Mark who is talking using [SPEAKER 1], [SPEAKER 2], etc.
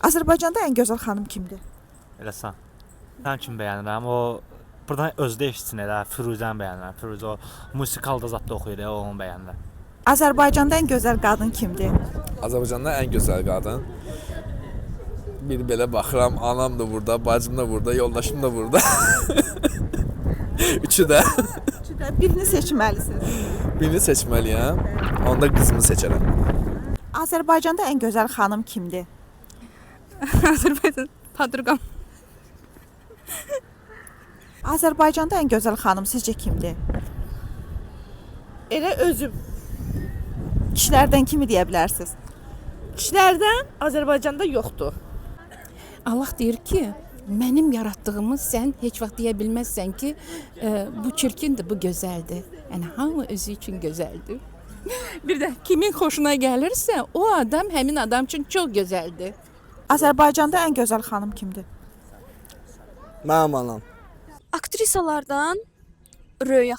[SPEAKER 1] Azərbaycanda ən gözəl xanım kimdir?
[SPEAKER 2] Eləsən. Sən kim bəyənirəm? O buradan özdə eşitsin elə Firuzəni bəyənirəm. Firuz o musikalda zətdə oxuyur, o onu bəyənirəm.
[SPEAKER 1] Azərbaycanda ən gözəl qadın kimdir?
[SPEAKER 3] Azərbaycanda ən gözəl qadın. Bir belə baxıram, anam da burada, bacım da burada, yoldaşım da burada. Üçü də.
[SPEAKER 1] Birini seçməlisiniz.
[SPEAKER 3] Birini seçməliyəm. Onda qızımı seçərəm.
[SPEAKER 1] Azərbaycanda ən gözəl xanım kimdir?
[SPEAKER 4] Azərbaycan padruqam.
[SPEAKER 1] Azərbaycanda ən gözəl xanım sizcə kimdir?
[SPEAKER 5] Elə özüm.
[SPEAKER 1] Kişilərdən kimi deyə bilərsiniz?
[SPEAKER 5] Kişilərdən Azərbaycanda yoxdur.
[SPEAKER 4] Allah deyir ki, mənim yaratdığımı sən heç vaxt deyə bilməzsən ki, bu çirkindir, bu gözəldir. Yəni hamı özü üçün gözəldir. Bir də kimin xoşuna gəlirsə, o adam həmin adam üçün çox gözəldir.
[SPEAKER 1] Azərbaycanda ən gözəl xanım kimdir?
[SPEAKER 6] Mənim anam.
[SPEAKER 7] Aktrisalardan Röya